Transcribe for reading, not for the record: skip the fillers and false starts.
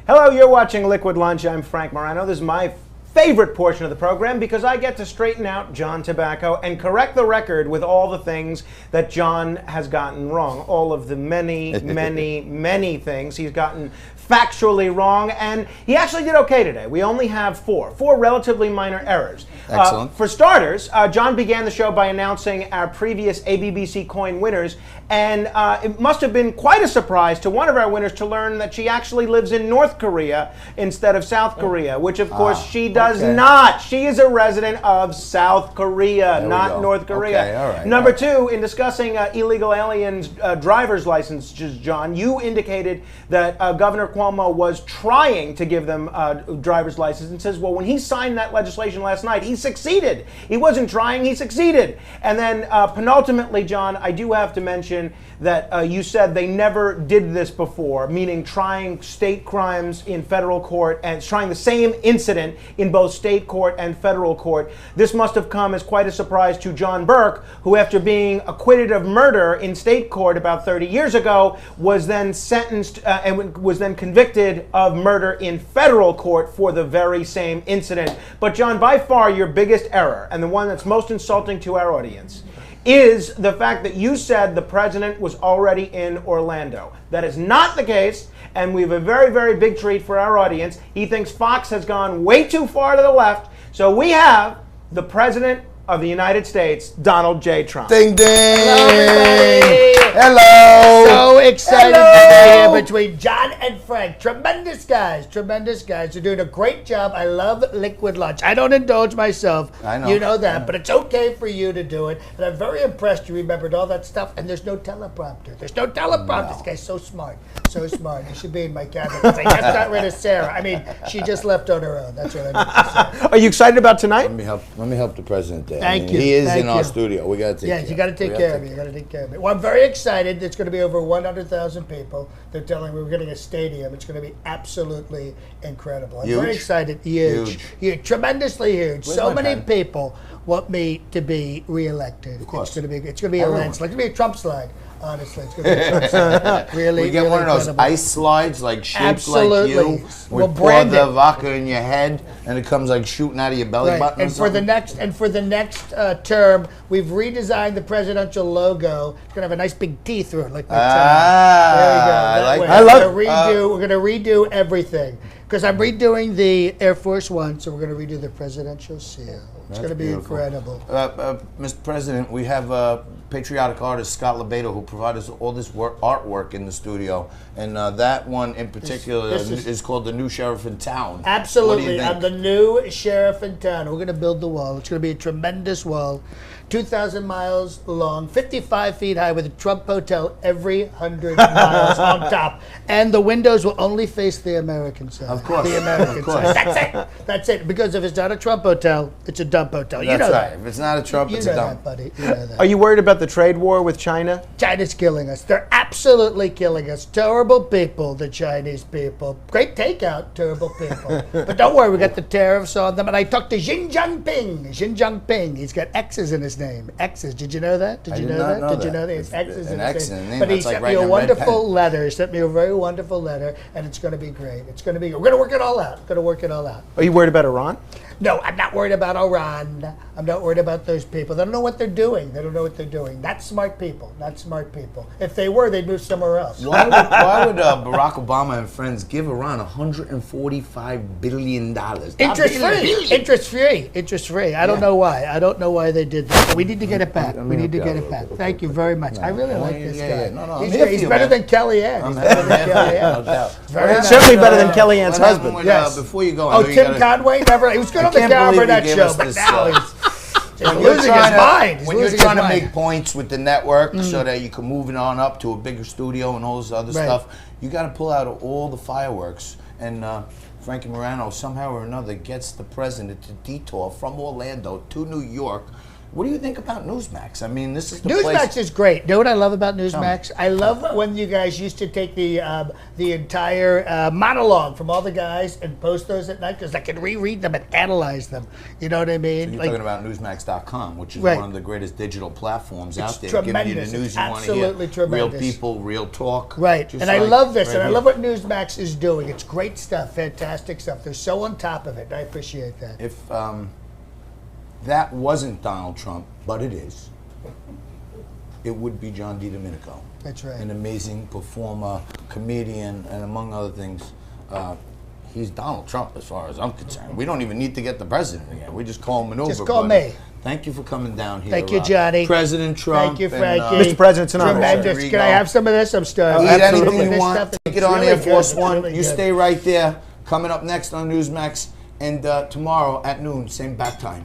Hello, you're watching Liquid Lunch. I'm Frank Morano. This is my favorite portion of the program because I get to straighten out John Tabacco and correct the record with all the things that John has gotten wrong. All of the many, many things he's gotten factually wrong, and he actually did okay today. We only have four relatively minor errors. Excellent. For starters, John began the show by announcing our previous ABBC coin winners, and it must have been quite a surprise to one of our winners to learn that she actually lives in North Korea instead of South Korea, which of course she does not. She is a resident of South Korea, not North Korea. Okay, all right, Number two, in discussing illegal aliens' driver's licenses, John, you indicated that Governor Cuomo was trying to give them driver's license and says, well, when he signed that legislation last night, he succeeded. He wasn't trying, he succeeded. And then penultimately, John, I do have to mention that you said they never did this before, meaning trying state crimes in federal court and trying the same incident in both state court and federal court. This must have come as quite a surprise to John Burke, who after being acquitted of murder in state court about 30 years ago, was then sentenced and was then convicted of murder in federal court for the very same incident. But John, by far your biggest error, and the one that's most insulting to our audience, is the fact that you said the president was already in Orlando. That is not the case, and we have a very, very big treat for our audience. He thinks Fox has gone way too far to the left, so we have the president of the United States, Donald J. Trump. Ding, ding. Hello, everybody. Hello. So excited to be here between John and Frank. Tremendous guys. They're doing a great job. I love Liquid Lunch. I don't indulge myself. I know. You know that, but it's okay for you to do it. And I'm very impressed you remembered all that stuff. And there's no teleprompter. No. This guy's so smart. So smart. He should be in my cabinet. I just got rid of Sarah. I mean, she just left on her own. That's what I meant to say. Are you excited about tonight? Let me help the president there. Thank you. He is Thank in our you. studio. We got to take care. Yeah, you got to take care of me. You got to take care of me. Well, I'm very excited. It's going to be over 100,000 people. They're telling me we're getting a stadium. It's going to be absolutely incredible. I'm very excited. Huge. Tremendously huge. Where's So my many pen? people want me to be reelected. Of course. It's going to be a landslide. It's going to be a Trump slide. Honestly, it's going to be a Trump slide. Really, We get really one of those incredible. ice slides, like shaped Absolutely. like you. We'll We pour brand the it. vodka in your head, and it comes like shooting out of your belly Right. button. And for the next term, we've redesigned the presidential logo. It's gonna have a nice big T through it, like my tie. There you go. I like way. that. I love We're gonna redo everything because I'm redoing the Air Force One, so we're gonna redo the presidential seal. It's gonna be beautiful. incredible. Mr. President, we have patriotic artist Scott Lebedo who provided us all this artwork in the studio, and that one in particular This is called The New Sheriff in Town. Absolutely. What do you think? I'm the new sheriff in town. We're going to build the wall. It's going to be a tremendous wall. 2,000 miles long, 55 feet high, with a Trump hotel every 100 miles on top. And the windows will only face the American side. Of course. The American Of course. side. That's it. That's it. Because if it's not a Trump hotel, it's a dump hotel. You That's know right. that. If it's not a Trump, You it's know a dump. that, buddy. You know that. Are you worried about the trade war with China? China's killing us. They're absolutely killing us. Terrible people, the Chinese people. Great takeout, terrible people. But don't worry, we got the tariffs on them. And I talked to Xi Jinping. He's got X's in his name. X's. Did you know that? Did you know that? Did you know that? It's X's in his name. But he sent me a wonderful letter. He sent me a very wonderful letter, and it's going to be great. It's going to be. We're going to work it all out. Are you worried about Iran? No, I'm not worried about Iran. I'm not worried about those people. They don't know what they're doing. Not smart people. If they were, they'd move somewhere else. Why would Barack Obama and friends give Iran $145 billion? Interest free. I don't know why. I don't know why they did that. But we need to get it back. Thank you very much. I really like this guy. No, He's great. He's better than Kellyanne. No doubt. Very nice. Certainly better than Kellyanne's What happened husband. with, Yes. Before you go, I Oh, know you Tim gotta- Conway? Never. He was good on the can't camera believe that you gave show, us but this, now he's When losing his mind. When you're trying to make points with the network so that you can move it on up to a bigger studio and all this other Right. stuff, you got to pull out all the fireworks. And Frankie Morano somehow or another gets the president to detour from Orlando to New York What do you think about Newsmax? I mean, this is the place. Newsmax is great. You know what I love about Newsmax? I love when you guys used to take the entire monologue from all the guys and post those at night, because I can reread them and analyze them. You know what I mean? So you're talking about Newsmax.com, which is Right. one of the greatest digital platforms out there, tremendous. giving you the news It's you want to hear. absolutely tremendous. Real people, real talk. Right, Just and I like love this, right and I here. love what Newsmax is doing. It's great stuff, fantastic stuff. They're so on top of it. I appreciate that. If that wasn't Donald Trump, but it is, it would be John D. Domenico. That's right. An amazing performer, comedian, and among other things. He's Donald Trump as far as I'm concerned. We don't even need to get the president again. We just call him an Uber. Just call but me. Thank you for coming down here. Thank you, Johnny. President Trump. Thank you, and, Frankie. Mr. President, it's an honor, sir. Tremendous. Can I have some of this? I'm starving. Eat Absolutely. anything you This want. stuff is Take it on really Air good. Force It's One. really You good. stay right there. Coming up next on Newsmax. And tomorrow at noon, same bat time.